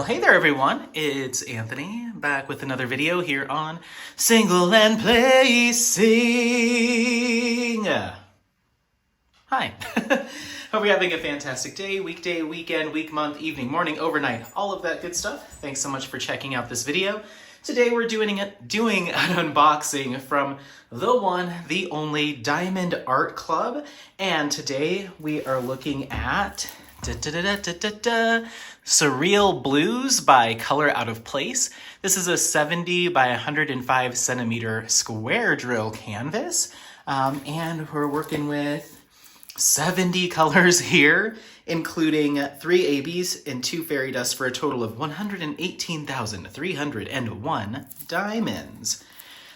Well, hey there everyone, it's Anthony, back with another video here on Single and Placing. Hi. Hope you're having a fantastic day, weekday, weekend, week, month, evening, morning, overnight, all of that good stuff. Thanks so much for checking out this video. Today we're doing an unboxing from the one, the only Diamond Art Club, and today we are looking at Surreal Blues by Color Out of Place. This is a 70 by 105 centimeter square drill canvas, and we're working with 70 colors here, including 3 ABs and 2 fairy dust for a total of 118,301 diamonds.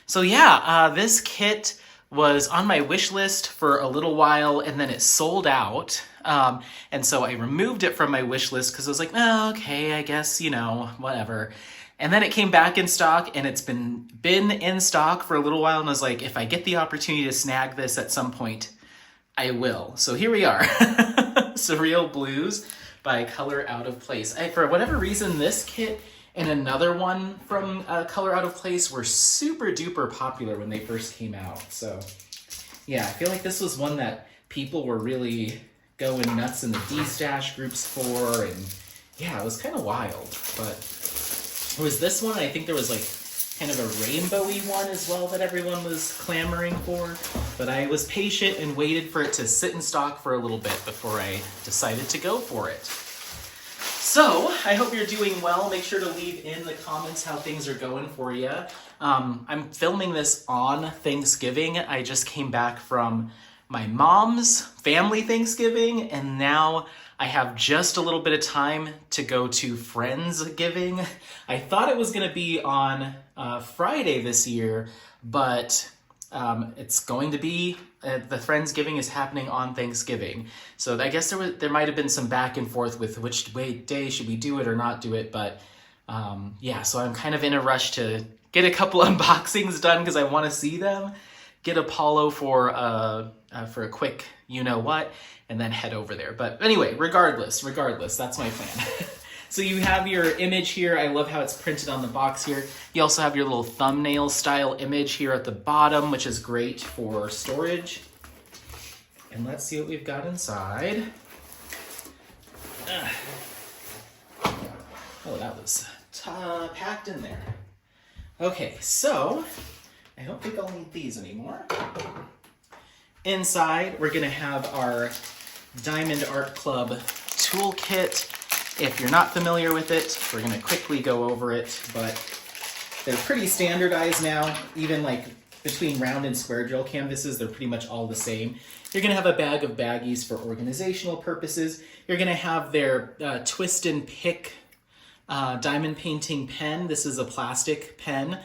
So yeah, this kit was on my wish list for a little while and then it sold out. And so I removed it from my wish list because I was like, oh, okay, I guess, you know, whatever. And then it came back in stock and it's been in stock for a little while. And I was like, if I get the opportunity to snag this at some point, I will. So here we are, Surreal Blues by Color Out of Place. For whatever reason, this kit and another one from Color Out of Place were super duper popular when they first came out. So yeah, I feel like this was one that people were really going nuts in the D-Stash groups for, and yeah, it was kind of wild. But it was this one, I think there was like kind of a rainbowy one as well that everyone was clamoring for, but I was patient and waited for it to sit in stock for a little bit before I decided to go for it. So I hope you're doing well. Make sure to leave in the comments how things are going for you. I'm filming this on Thanksgiving. I just came back from my mom's family Thanksgiving, and now I have just a little bit of time to go to Friendsgiving. I thought it was going to be on Friday this year, but it's going to be, the Friendsgiving is happening on Thanksgiving. So I guess there might have been some back and forth with which day should we do it or not do it, but yeah, so I'm kind of in a rush to get a couple unboxings done because I want to see them, get Apollo for a quick you-know-what, and then head over there. But anyway, regardless, that's my plan. So you have your image here. I love how it's printed on the box here. You also have your little thumbnail style image here at the bottom, which is great for storage. And let's see what we've got inside. Oh, that was packed in there. Okay, so I don't think I'll need these anymore. Inside, we're gonna have our Diamond Art Club toolkit. If you're not familiar with it, we're gonna quickly go over it, but they're pretty standardized now. Even like between round and square drill canvases, they're pretty much all the same. You're gonna have a bag of baggies for organizational purposes. You're gonna have their twist and pick diamond painting pen. This is a plastic pen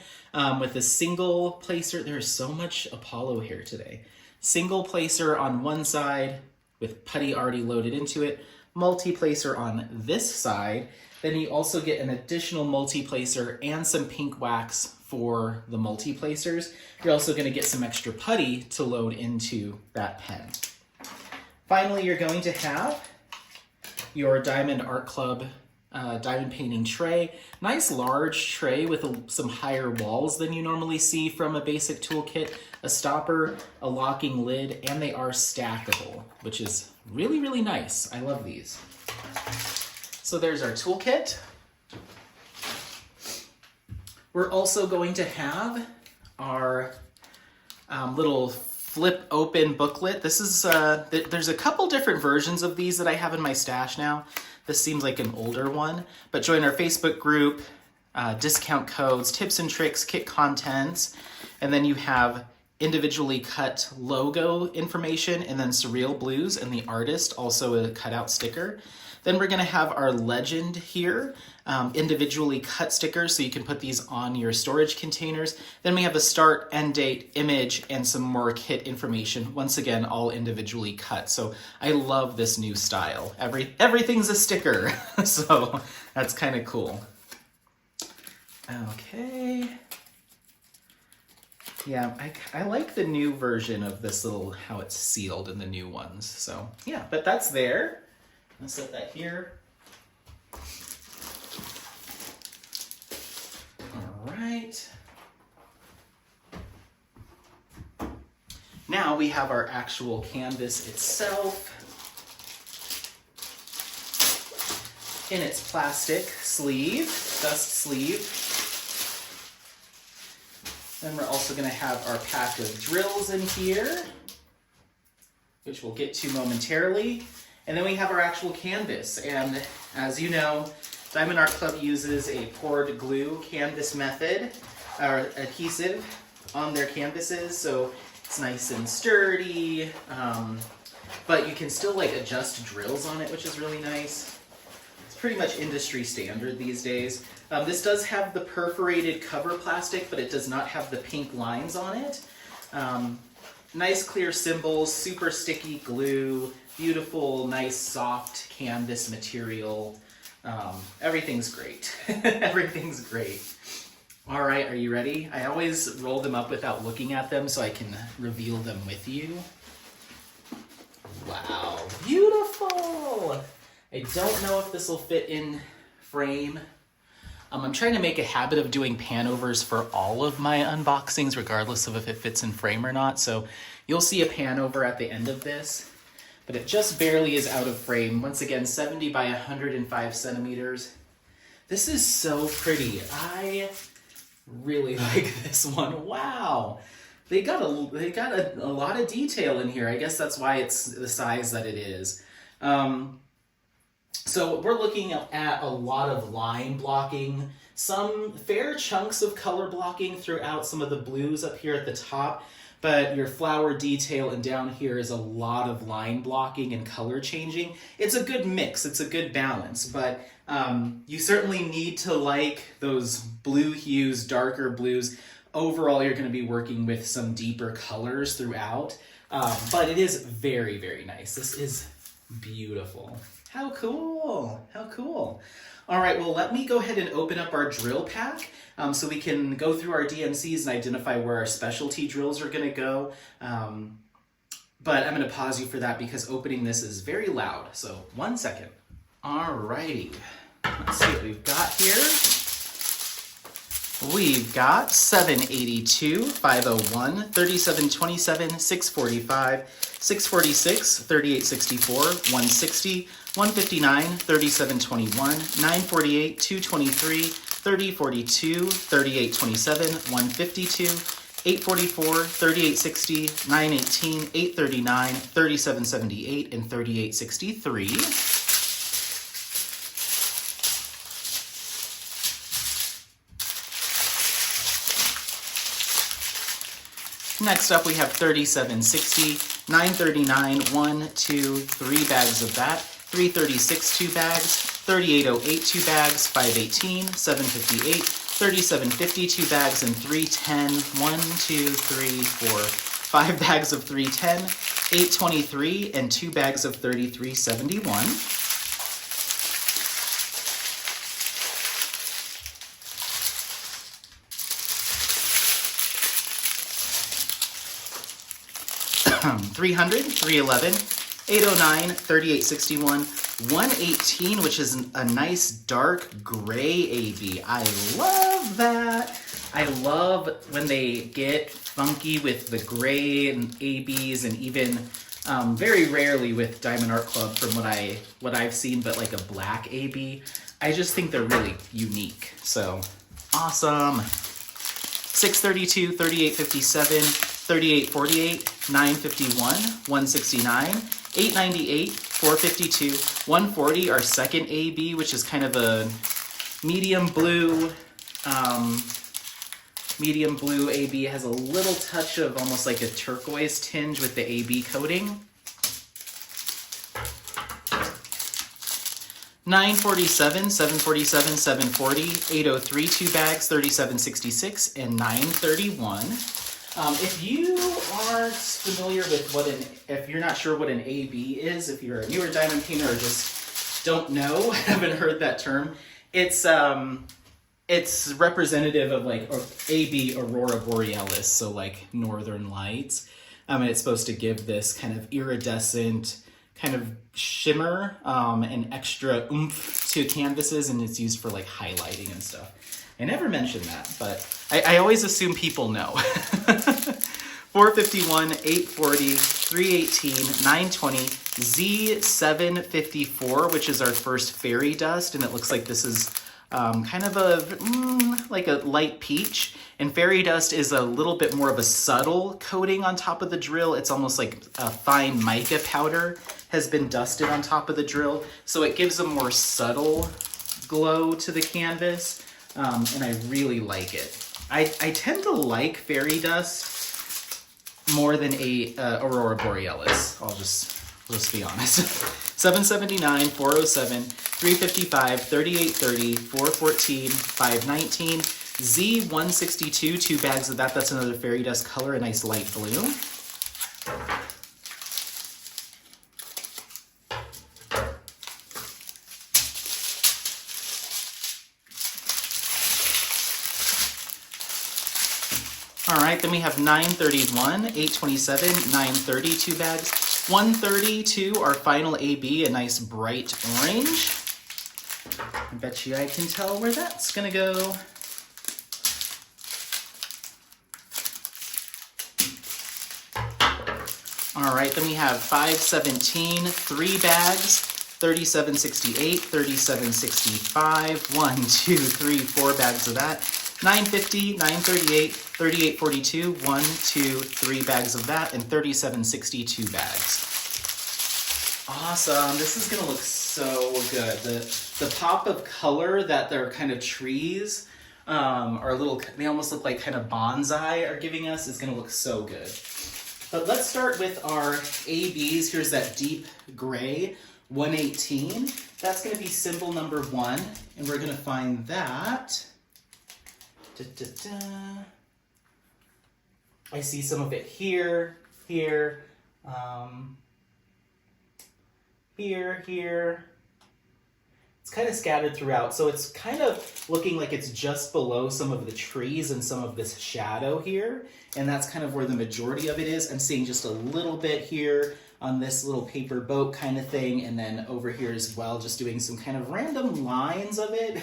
with a single placer. There's so much Apollo here today. Single placer on one side with putty already loaded into it, multi-placer on this side. Then you also get an additional multi-placer and some pink wax for the multi-placers. You're also going to get some extra putty to load into that pen. Finally, you're going to have your Diamond Art Club diamond painting tray. Nice large tray with some higher walls than you normally see from a basic toolkit. A stopper, a locking lid, and they are stackable, which is really, really nice. I love these. So there's our toolkit. We're also going to have our little flip open booklet. This is, there's a couple different versions of these that I have in my stash now. This seems like an older one, but join our Facebook group, discount codes, tips and tricks, kit contents, and then you have individually cut logo information, and then Surreal Blues and the artist, also a cutout sticker. Then we're gonna have our legend here, individually cut stickers, so you can put these on your storage containers. Then we have a start, end date, image, and some more kit information. Once again, all individually cut. So I love this new style. Everything's a sticker, so that's kind of cool. Okay. Yeah, I like the new version of this little, how it's sealed in the new ones. So yeah, but that's there. I'll set that here. we have our actual canvas itself in its plastic sleeve, dust sleeve. Then we're also going to have our pack of drills in here, which we'll get to momentarily. And then we have our actual canvas. And as you know, Diamond Art Club uses a poured glue canvas method, or adhesive, on their canvases. So it's nice and sturdy, but you can still like adjust drills on it, which is really nice. It's pretty much industry standard these days. This does have the perforated cover plastic, but it does not have the pink lines on it. Nice clear symbols, super sticky glue, beautiful, nice soft canvas material. Everything's great. Everything's great. All right, are you ready? I always roll them up without looking at them so I can reveal them with you. Wow, beautiful! I don't know if this will fit in frame. I'm trying to make a habit of doing pan-overs for all of my unboxings, regardless of if it fits in frame or not. So you'll see a pan-over at the end of this, but it just barely is out of frame. Once again, 70 by 105 centimeters. This is so pretty. I really like this one. Wow. They got a lot of detail in here. I guess that's why it's the size that it is. So we're looking at a lot of line blocking, some fair chunks of color blocking throughout some of the blues up here at the top, but your flower detail and down here is a lot of line blocking and color changing. It's a good mix, it's a good balance, but you certainly need to like those blue hues, darker blues. Overall, you're going to be working with some deeper colors throughout, but it is very, very nice. This is beautiful. How cool, how cool. All right, well, let me go ahead and open up our drill pack so we can go through our DMCs and identify where our specialty drills are gonna go. But I'm gonna pause you for that because opening this is very loud, so 1 second. All righty, let's see what we've got here. We've got 782, 501, 3727, 645, 646, 3864, 160, 159, 3721, 948, 223, 3042, 3827, 152, 844, 3860, 918, 839, 3778, and 3863. Next up, we have 3760, 939, 1, 2, 3 bags of that, 336, 2 bags, 3808, 2 bags, 518, 758, 3750, 2 bags, and 310, 1, 2, 3, 4, 5 bags of 310, 823, and 2 bags of 3371. $300, $311, $809, $3861, $118, which is a nice dark gray AB. I love that. I love when they get funky with the gray and ABs, and even very rarely with Diamond Art Club from what I've seen, but like a black AB. I just think they're really unique. So awesome. 632, 3857, 3848, 951, 169, 898, 452, 140, our second AB, which is kind of a medium blue. Medium blue AB has a little touch of almost like a turquoise tinge with the AB coating. 947, 747, 740, 803, 2 bags, 3766, and 931. If you aren't familiar with if you're not sure what an AB is, if you're a newer diamond painter or just don't know, haven't heard that term, it's representative of like AB Aurora Borealis, so like northern lights. And it's supposed to give this kind of iridescent kind of shimmer and extra oomph to canvases, and it's used for like highlighting and stuff. I never mentioned that, but I always assume people know. 451, 840, 318, 920, Z754, which is our first fairy dust, and it looks like this is kind of like a light peach. And fairy dust is a little bit more of a subtle coating on top of the drill. It's almost like a fine mica powder has been dusted on top of the drill, so it gives a more subtle glow to the canvas, and I really like it. I tend to like fairy dust more than a Aurora Borealis. Let's be honest. 779, 407, 355, 3830, 414, 519, Z162, 2 bags of that. That's another fairy dust color, a nice light blue. All right, then we have 931, 827, 930, 2 bags. 132, our final AB, a nice bright orange. I bet you I can tell where that's gonna go. All right, then we have 517, 3 bags, 3768, 3765, 1, 2, 3, 4 bags of that. 950, 938, 3842, 1, 2, 3 bags of that, and 3762 bags. Awesome, this is gonna look so good. The pop of color that their kind of trees are they almost look like kind of bonsai are giving us is gonna look so good. But let's start with our ABs. Here's that deep gray, 118. That's gonna be symbol number 1, and we're gonna find that. I see some of it here, here, here. It's kind of scattered throughout, so it's kind of looking like it's just below some of the trees and some of this shadow here, and that's kind of where the majority of it is. I'm seeing just a little bit here on this little paper boat kind of thing, and then over here as well, just doing some kind of random lines of it.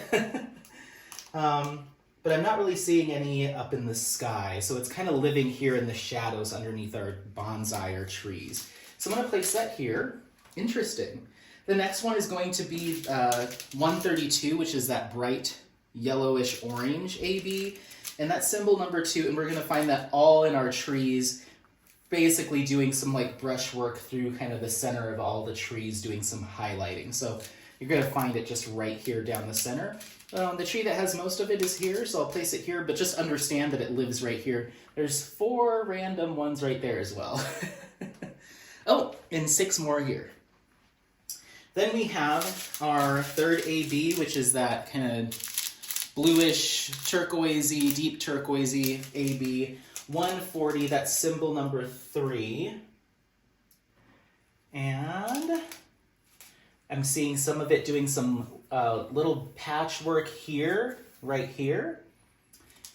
But I'm not really seeing any up in the sky, so it's kind of living here in the shadows underneath our bonsai or trees. So I'm going to place that here. Interesting. The next one is going to be 132, which is that bright yellowish orange AB, and that's symbol number 2, and we're going to find that all in our trees, basically doing some like brush work through kind of the center of all the trees, doing some highlighting. So you're going to find it just right here down the center. The tree that has most of it is here, so I'll place it here, but just understand that it lives right here. There's 4 random ones right there as well. Oh, and 6 more here. Then we have our third AB, which is that kind of bluish, turquoisey, deep turquoisey AB. 140, that's symbol number 3. And I'm seeing some of it doing some little patchwork here, right here.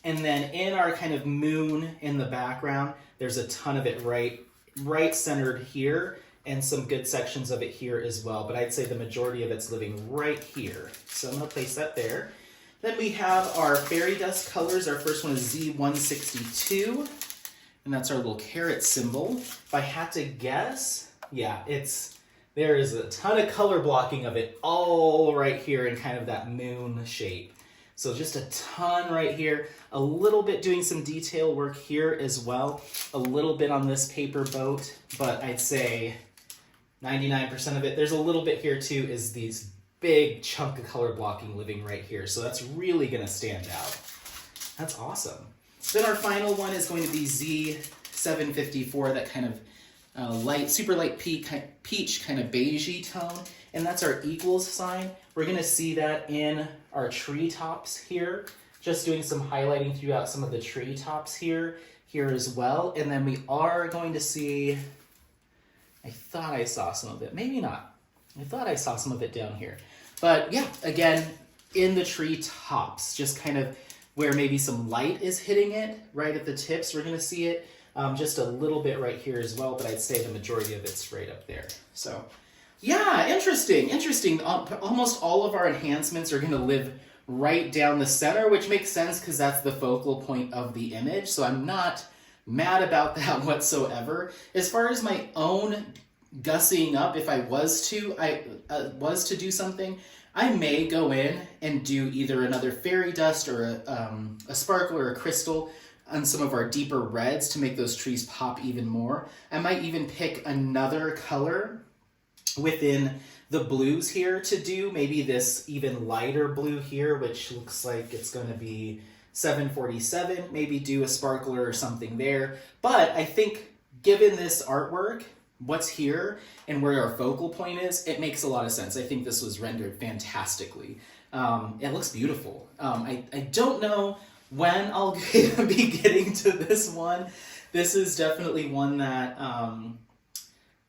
And then in our kind of moon in the background, there's a ton of it right centered here, and some good sections of it here as well. But I'd say the majority of it's living right here. So I'm gonna place that there. Then we have our fairy dust colors. Our first one is Z162, and that's our little carrot symbol. If I had to guess, yeah, there is a ton of color blocking of it all right here in kind of that moon shape. So just a ton right here, a little bit doing some detail work here as well, a little bit on this paper boat, but I'd say 99% of it. There's a little bit here too, is these big chunk of color blocking living right here. So that's really gonna stand out. That's awesome. Then our final one is going to be Z754, that kind of light, super light peach kind of beigey tone, and that's our equals sign. We're gonna see that in our tree tops here, just doing some highlighting throughout some of the tree tops here as well. And then we are going to see, I thought I saw some of it, maybe not. I thought I saw some of it down here. But yeah, again, in the tree tops, just kind of where maybe some light is hitting it, right at the tips, we're gonna see it. Just a little bit right here as well, but I'd say the majority of it's right up there. So yeah, interesting. Almost all of our enhancements are gonna live right down the center, which makes sense because that's the focal point of the image. So I'm not mad about that whatsoever. As far as my own gussying up, if I was to do something, I may go in and do either another fairy dust or a sparkle or a crystal on some of our deeper reds to make those trees pop even more. I might even pick another color within the blues here to do, maybe this even lighter blue here, which looks like it's going to be 747, maybe do a sparkler or something there. But I think given this artwork, what's here and where our focal point is, it makes a lot of sense. I think this was rendered fantastically. It looks beautiful. I don't know when I'll be getting to this one. This is definitely one that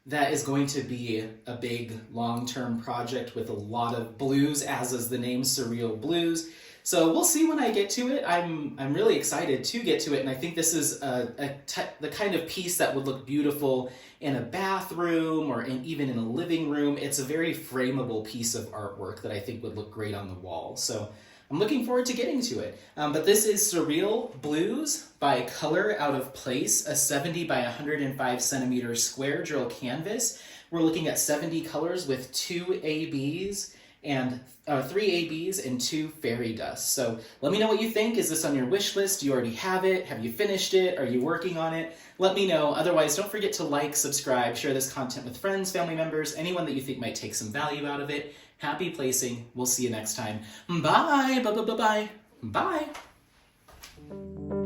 that is going to be a big long-term project with a lot of blues, as is the name Surreal Blues. So we'll see when I get to it. I'm really excited to get to it, and I think this is the kind of piece that would look beautiful in a bathroom or even in a living room. It's a very frameable piece of artwork that I think would look great on the wall. So I'm looking forward to getting to it. But this is Surreal Blues by Color Out of Place, a 70 by 105 centimeter square drill canvas. We're looking at 70 colors with 2 ABs and 3 ABs and 2 fairy dusts. So let me know what you think. Is this on your wish list? Do you already have it? Have you finished it? Are you working on it? Let me know. Otherwise, don't forget to like, subscribe, share this content with friends, family members, anyone that you think might take some value out of it. Happy placing. We'll see you next time. Bye. Bye. Bye. Bye. Bye.